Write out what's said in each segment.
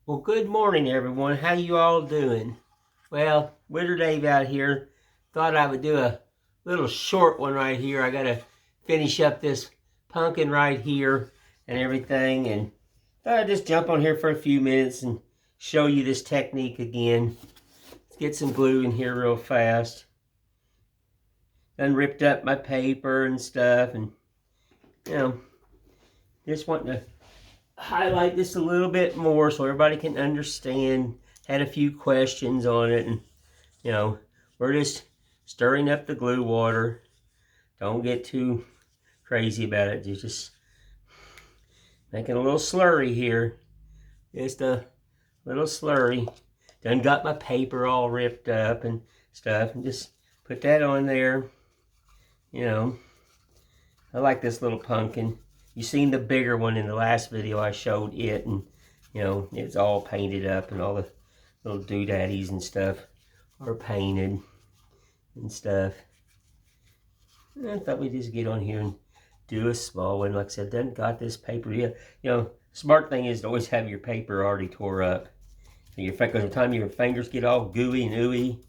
Well, good morning, everyone. How you all doing? Well, Winter Dave out here. Thought I would do a little short one right here. I got to finish up this pumpkin right here and everything. And thought I'd just jump on here for a few minutes and show you this technique again. Let's get some glue in here real fast. Done ripped up my paper and stuff. And, just wanting to highlight this a little bit more so everybody can understand. Had a few questions on it, and we're just stirring up the glue water. Don't get too crazy about it. You're just making a little slurry here. Just a little slurry. Done got my paper all ripped up and stuff, and just put that on there. I like this little pumpkin. You seen the bigger one in the last video. I showed it, and it's all painted up, and all the little doodaddies and stuff are painted and stuff. And I thought we'd just get on here and do a small one. Like I said, done got this paper. Yeah, smart thing is to always have your paper already tore up. So because by the time your fingers get all gooey and ooey,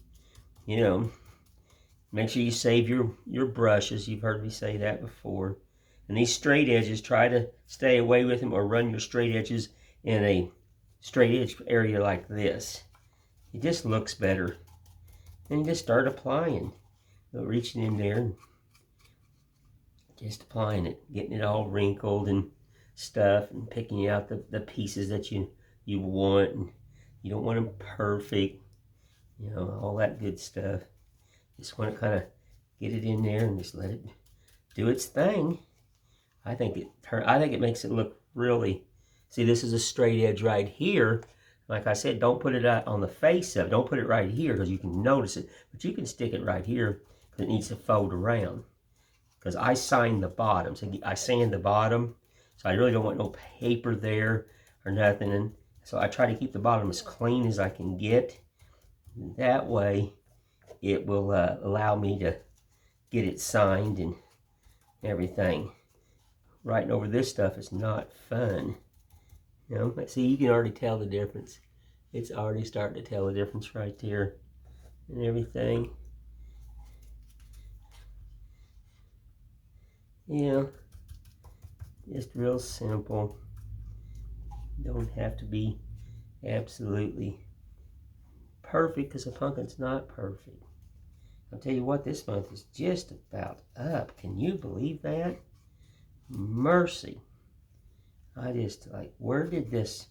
make sure you save your brushes. You've heard me say that before. And these straight edges, try to stay away with them or run your straight edges in a straight edge area like this. It just looks better. And you just start applying. Reaching in there and just applying it. Getting it all wrinkled and stuff, and picking out the pieces that you want. And you don't want them perfect. All that good stuff. Just want to kind of get it in there and just let it do its thing. I think it makes it look really. See, this is a straight edge right here. Like I said, don't put it out on the face of it. Don't put it right here because you can notice it. But you can stick it right here because it needs to fold around. Because I sand the bottom. So I sand the bottom. So I really don't want no paper there or nothing. And so I try to keep the bottom as clean as I can get. That way, it will allow me to get it signed and everything. Writing over this stuff is not fun. See, you can already tell the difference. It's already starting to tell the difference right there and everything. Just real simple. Don't have to be absolutely perfect because a pumpkin's not perfect. I'll tell you what, this month is just about up. Can you believe that? Mercy. I just where did this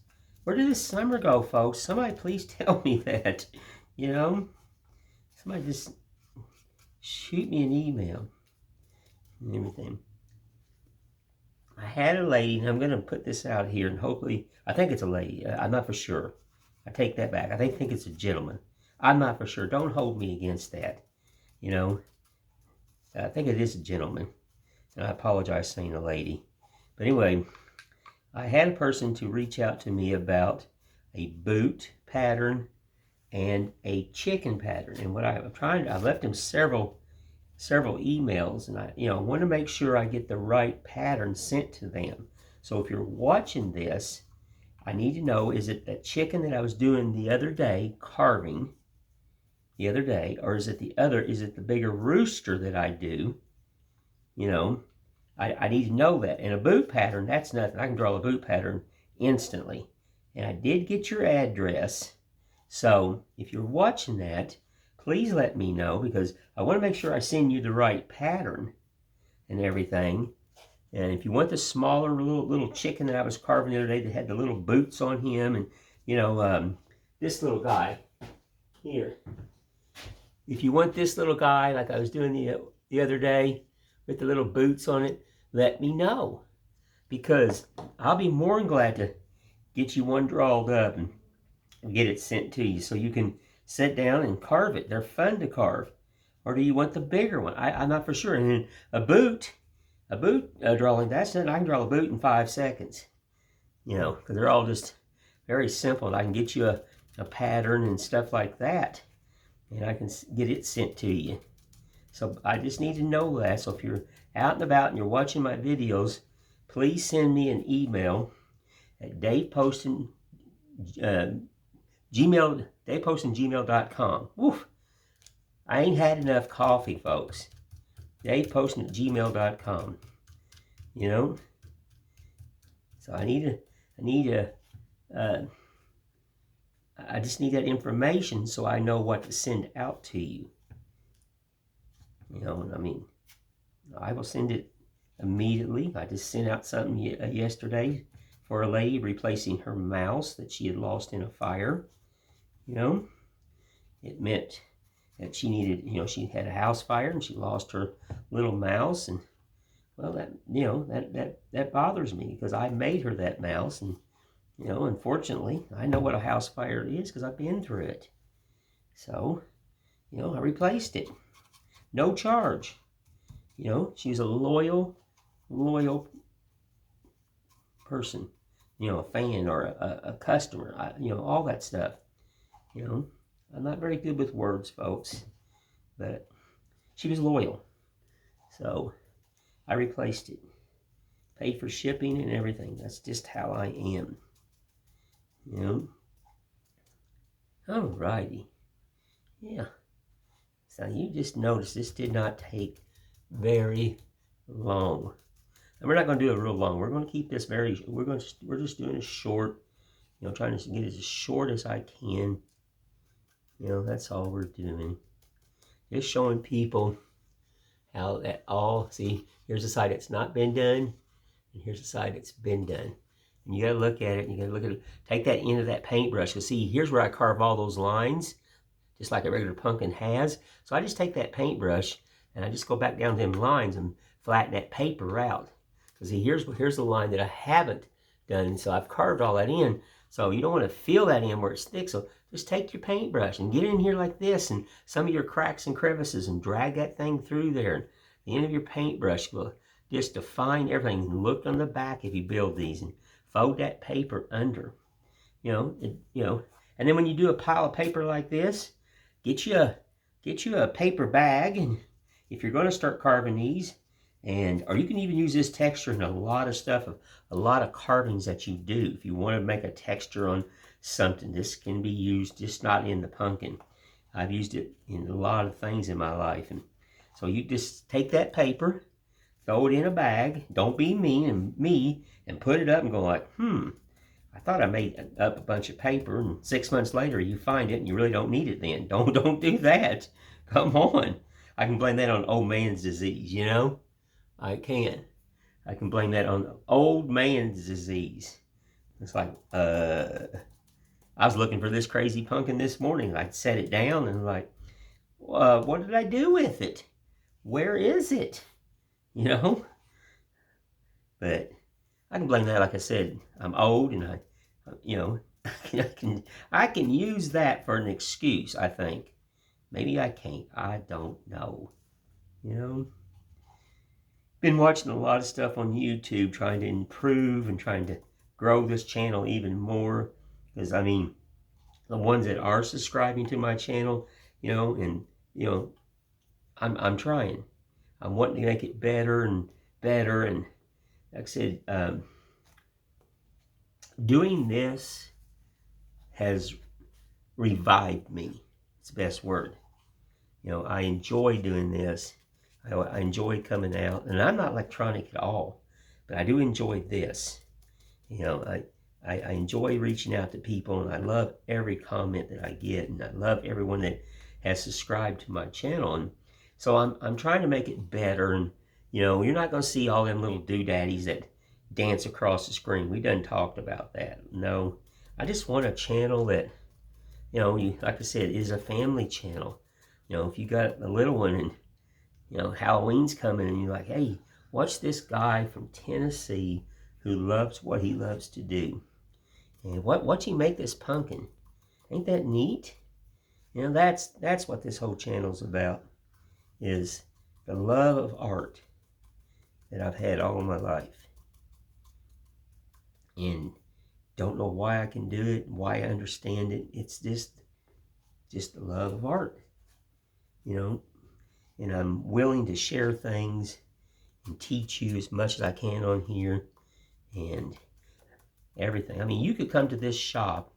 summer go, folks? Somebody please tell me that. Somebody just shoot me an email and everything. I had a lady, and I'm going to put this out here, and hopefully, I think it's a lady. I'm not for sure. I take that back. I think it's a gentleman. I'm not for sure. Don't hold me against that. I think it is a gentleman. And I apologize saying a lady. But anyway, I had a person to reach out to me about a boot pattern and a chicken pattern. And what I left him several emails, and I want to make sure I get the right pattern sent to them. So if you're watching this, I need to know, is it that chicken that I was doing the other day, carving the other day, or is it the bigger rooster that I do? I need to know that. And a boot pattern, that's nothing. I can draw a boot pattern instantly. And I did get your address. So if you're watching that, please let me know, because I want to make sure I send you the right pattern and everything. And if you want the smaller little chicken that I was carving the other day that had the little boots on him, and this little guy here. If you want this little guy like I was doing the other day with the little boots on it, let me know, because I'll be more than glad to get you one drawed up and get it sent to you so you can sit down and carve it. They're fun to carve. Or do you want the bigger one? I'm not for sure. And then a boot drawing, that's it. I can draw a boot in 5 seconds, because they're all just very simple. And I can get you a pattern and stuff like that, and I can get it sent to you. So I just need to know that. So if you're out and about and you're watching my videos, please send me an email at Gmail, daveposting@gmail.com. Woof. I ain't had enough coffee, folks. daveposting@gmail.com. You know? So I just need that information so I know what to send out to you. You know, I mean, I will send it immediately. I just sent out something yesterday for a lady replacing her mouse that she had lost in a fire. You know, it meant that she needed, you know, she had a house fire and she lost her little mouse. And well, that, you know, that bothers me because I made her that mouse. And, you know, unfortunately, I know what a house fire is because I've been through it. So, you know, I replaced it. No charge. You know, she's a loyal person. You know, a fan or a customer. You know, all that stuff. You know, I'm not very good with words, folks. But she was loyal. So I replaced it. Paid for shipping and everything. That's just how I am. You know? Alrighty. Yeah. So you just notice this did not take very long. And we're not going to do it real long. We're going to keep this we're just doing a short, you know, trying to get it as short as I can. You know, that's all we're doing. Just showing people how that all, see, here's the side that's not been done, and here's the side that's been done. And you got to look at it, and you got to look at it. Take that end of that paintbrush, because see, here's where I carve all those lines, just like a regular pumpkin has. So I just take that paintbrush, and I just go back down them lines and flatten that paper out. Because see, here's the line that I haven't done, and so I've carved all that in. So you don't want to fill that in where it's thick, so just take your paintbrush and get in here like this, and some of your cracks and crevices, and drag that thing through there. And the end of your paintbrush will just define everything. And look on the back if you build these, and fold that paper under. You know, and then when you do a pile of paper like this, get you a paper bag, and if you're going to start carving these, or you can even use this texture in a lot of stuff, a lot of carvings that you do. If you want to make a texture on something, this can be used, just not in the pumpkin. I've used it in a lot of things in my life. And so you just take that paper, throw it in a bag, don't be mean and put it up and go like, I thought I made up a bunch of paper, and 6 months later you find it and you really don't need it then. Don't do that. Come on. I can blame that on old man's disease, you know? I can. I can blame that on old man's disease. It's like, I was looking for this crazy pumpkin this morning. I set it down and like, what did I do with it? Where is it? You know? But I can blame that, like I said, I'm old and you know, I can use that for an excuse, I think. Maybe I can't. I don't know. You know? Been watching a lot of stuff on YouTube, trying to improve and trying to grow this channel even more. Because, I mean, the ones that are subscribing to my channel, you know, and, you know, I'm trying. I'm wanting to make it better and better. And like I said, doing this has revived me. It's the best word. You know, I enjoy doing this. I enjoy coming out, and I'm not electronic at all, but I do enjoy this. You know, I enjoy reaching out to people, and I love every comment that I get, and I love everyone that has subscribed to my channel. And so I'm trying to make it better. And you know, you're not going to see all them little doodaddies that dance across the screen. We done talked about that. No, I just want a channel that, you know, like I said, is a family channel. You know, if you got a little one and, you know, Halloween's coming and you're like, hey, watch this guy from Tennessee who loves what he loves to do. And watch him make this pumpkin. Ain't that neat? You know, that's what this whole channel's about, is the love of art that I've had all my life. And don't know why I can do it, why I understand it. It's just the love of art. You know, and I'm willing to share things and teach you as much as I can on here and everything. I mean, you could come to this shop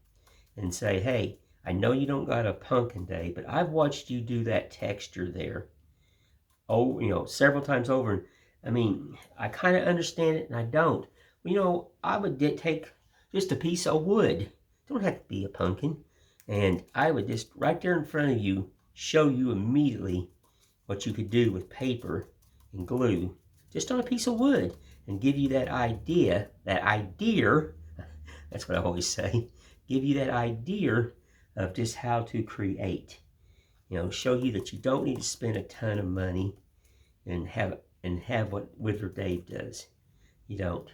and say, hey, I know you don't got a pumpkin day, but I've watched you do that texture there. Oh, you know, several times over. I mean, I kind of understand it and I don't. You know, I would take just a piece of wood. It don't have to be a pumpkin. And I would just, right there in front of you, show you immediately what you could do with paper and glue, just on a piece of wood, and give you that idea, that's what I always say, give you that idea of just how to create. You know, show you that you don't need to spend a ton of money and have what Whittler Dave does. You don't.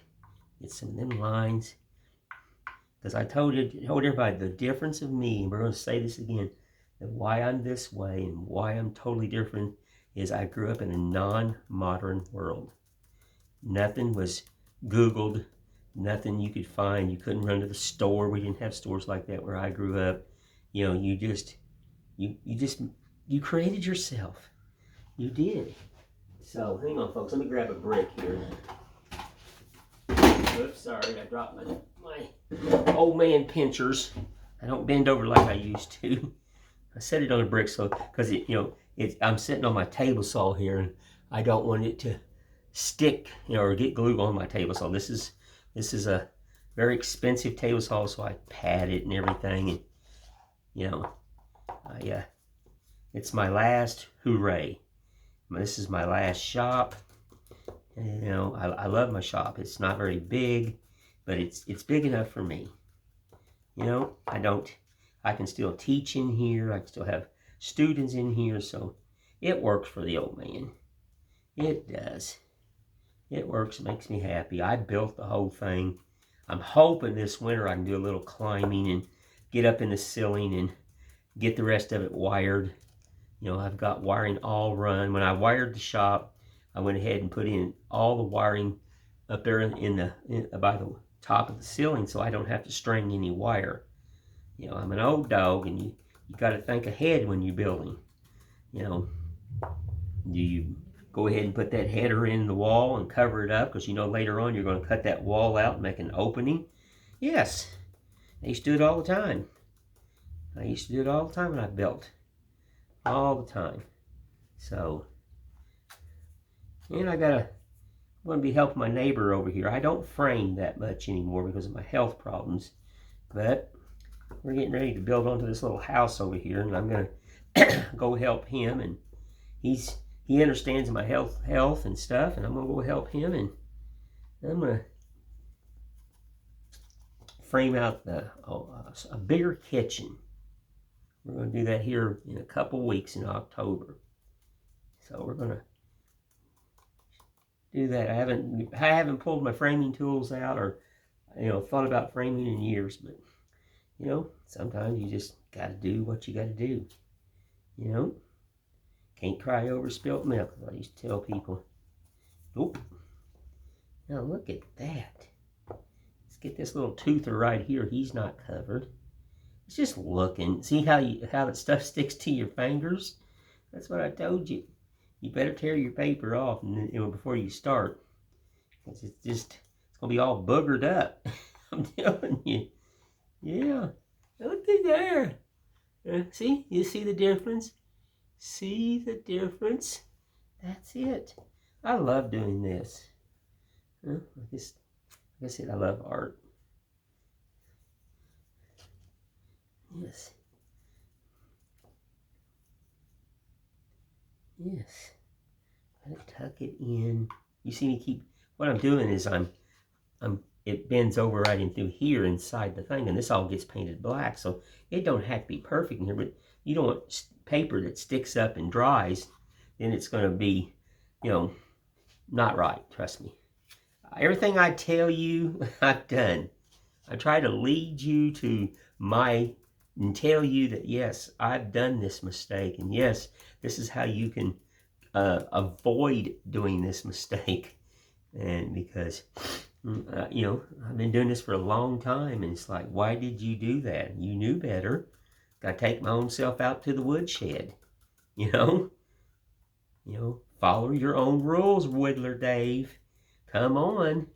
It's some of them lines. Because I told everybody the difference of me, and we're going to say this again, that why I'm this way and why I'm totally different is I grew up in a non-modern world. Nothing was Googled, nothing you could find. You couldn't run to the store. We didn't have stores like that where I grew up. You know, you created yourself. You did. So, hang on, folks. Let me grab a brick here. Oops, sorry. I dropped my old man pinchers. I don't bend over like I used to. I set it on a brick so, because I'm sitting on my table saw here, and I don't want it to stick, or get glue on my table saw. This is a very expensive table saw, so I pad it and everything, and it's my last hooray. This is my last shop. And, I love my shop. It's not very big, but it's big enough for me. I can still teach in here. I can still have students in here, so it works for the old man. It does. It works. It makes me happy. I built the whole thing. I'm hoping this winter I can do a little climbing and get up in the ceiling and get the rest of it wired. I've got wiring all run. When I wired the shop, I went ahead and put in all the wiring up there by the top of the ceiling, so I don't have to string any wire. I'm an old dog, and you got to think ahead when you're building. Do you go ahead and put that header in the wall and cover it up because later on you're going to cut that wall out and make an opening? Yes, I used to do it all the time. When I built. All the time. So, and I'm going to be helping my neighbor over here. I don't frame that much anymore because of my health problems, but we're getting ready to build onto this little house over here, and I'm going to go help him, and he understands my health and stuff, and I'm going to go help him, and I'm going to frame out a bigger kitchen. We're going to do that here in a couple weeks in October. So we're going to do that. I haven't pulled my framing tools out or thought about framing in years, but sometimes you just got to do what you got to do. Can't cry over spilt milk, as I used to tell people. Nope. Now look at that. Let's get this little toother right here. He's not covered. It's just looking. See how that stuff sticks to your fingers? That's what I told you. You better tear your paper off before you start. It's gonna be all boogered up. I'm telling you. Yeah. Look at there. See? You see the difference? See the difference? That's it. I love doing this. Like I said, I love art. Yes. Yes. Let it tuck it in. You see me what I'm doing is it bends over right in through here inside the thing, and this all gets painted black, so it don't have to be perfect in here, but you don't want paper that sticks up and dries, then it's going to be, not right, trust me. Everything I tell you, I've done. I try to lead you to and tell you that, yes, I've done this mistake, and yes, this is how you can avoid doing this mistake. And because, I've been doing this for a long time, and it's like, why did you do that? You knew better. Got to take my own self out to the woodshed, follow your own rules, Whittler Dave. Come on,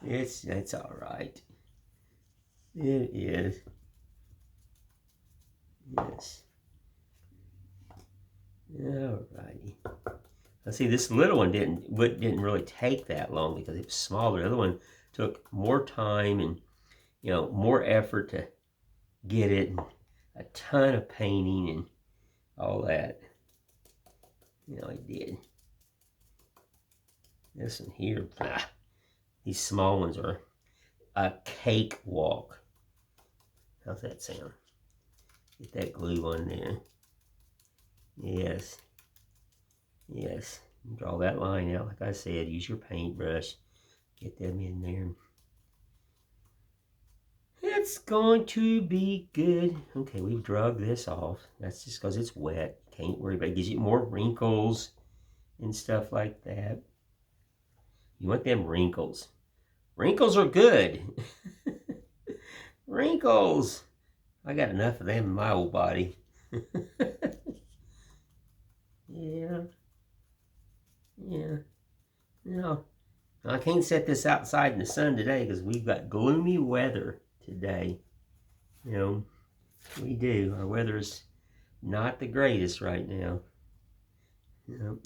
It's all right. It is. Yes. All righty. Let's see, this little one didn't really take that long because it was smaller. The other one took more time and, you know, more effort to get it, and a ton of painting and all that. You know, it did. This one here, these small ones are a cakewalk. How's that sound? Get that glue on there. Yes. Yes. Draw that line out, like I said. Use your paintbrush. Get them in there. It's going to be good. Okay, we've drug this off. That's just because it's wet. Can't worry about it. It gives you more wrinkles and stuff like that. You want them wrinkles. Wrinkles are good. Wrinkles. I got enough of them in my old body. Yeah. Yeah. No. I can't set this outside in the sun today because we've got gloomy weather today. You know, we do. Our weather is not the greatest right now. You know.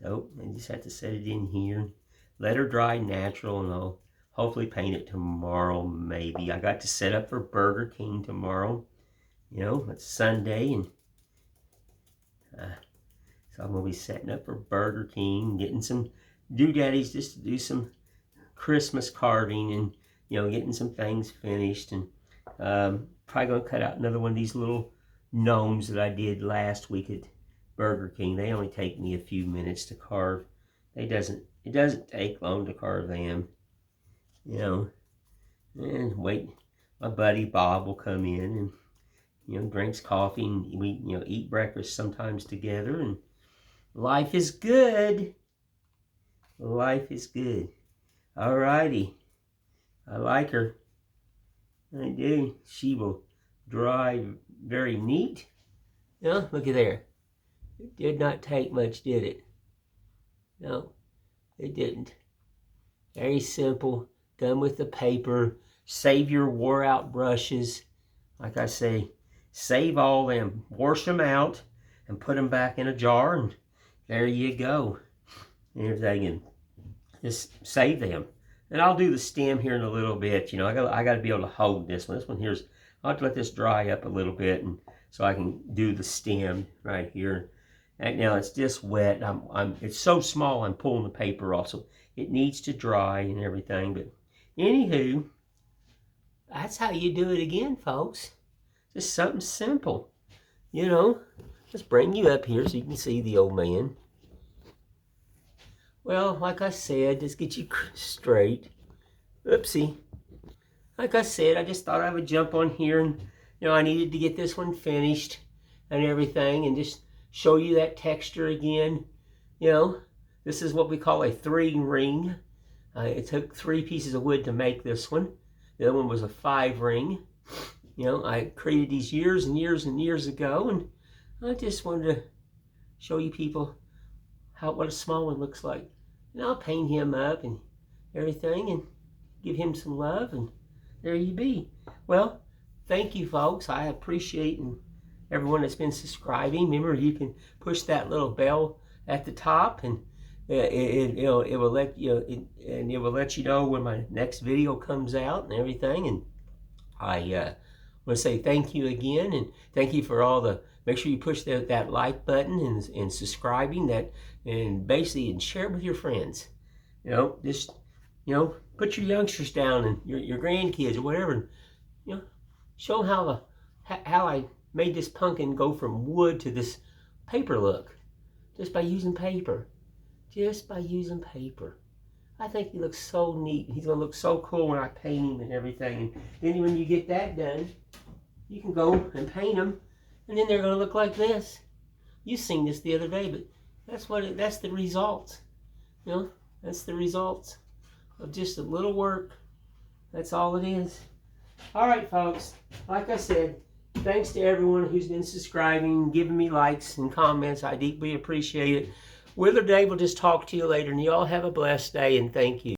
So I just have to set it in here. Let her dry natural, and I'll hopefully paint it tomorrow maybe. I got to set up for Burger King tomorrow. You know, it's Sunday, and so I'm going to be setting up for Burger King, getting some doodads just to do some Christmas carving and, you know, getting some things finished. And probably going to cut out another one of these little gnomes that I did last week at Burger King. They only take me a few minutes to carve. It doesn't take long to carve them, you know. And wait, my buddy Bob will come in and, you know, drinks coffee, and we, you know, eat breakfast sometimes together, and life is good. Life is good. Alrighty. I like her. I do. She will dry very neat. Yeah, look at there. It did not take much, did it? No, it didn't. Very simple. Done with the paper. Save your wore out brushes. Like I say, save all them. Wash them out and put them back in a jar, and there you go. And everything, and just save them. And I'll do the stem here in a little bit. You know, I got to be able to hold this one. This one here's, I'll have to let this dry up a little bit, and so I can do the stem right here. And now it's just wet. It's so small. I'm pulling the paper off, so it needs to dry and everything. But anywho, that's how you do it again, folks. Just something simple. You know, let's bring you up here so you can see the old man. Well, like I said, just get you straight. Oopsie. Like I said, I just thought I would jump on here, and, you know, I needed to get this one finished and everything, and just show you that texture again. You know, this is what we call a 3-ring. It took 3 pieces of wood to make this one. The other one was a 5-ring. You know, I created these years and years and years ago, and I just wanted to show you people what a small one looks like. And I'll paint him up and everything and give him some love, and there you be. Well, thank you, folks. I appreciate everyone that's been subscribing. Remember, you can push that little bell at the top, and it will let you know when my next video comes out and everything. And I want to say thank you again, and thank you for all the. Make sure you push that like button and subscribing that, and basically, and share it with your friends. You know, just, you know, put your youngsters down and your grandkids or whatever, and, you know, show them how I made this pumpkin go from wood to this paper look, just by using paper. Just by using paper. I think he looks so neat. He's gonna look so cool when I paint him and everything. And then when you get that done, you can go and paint them, and then they're gonna look like this. You seen this the other day, but that's the results. You know, that's the results of just a little work. That's all it is. All right, folks. Like I said, thanks to everyone who's been subscribing, giving me likes and comments. I deeply appreciate it. Willard Dave will just talk to you later, and you all have a blessed day, and thank you.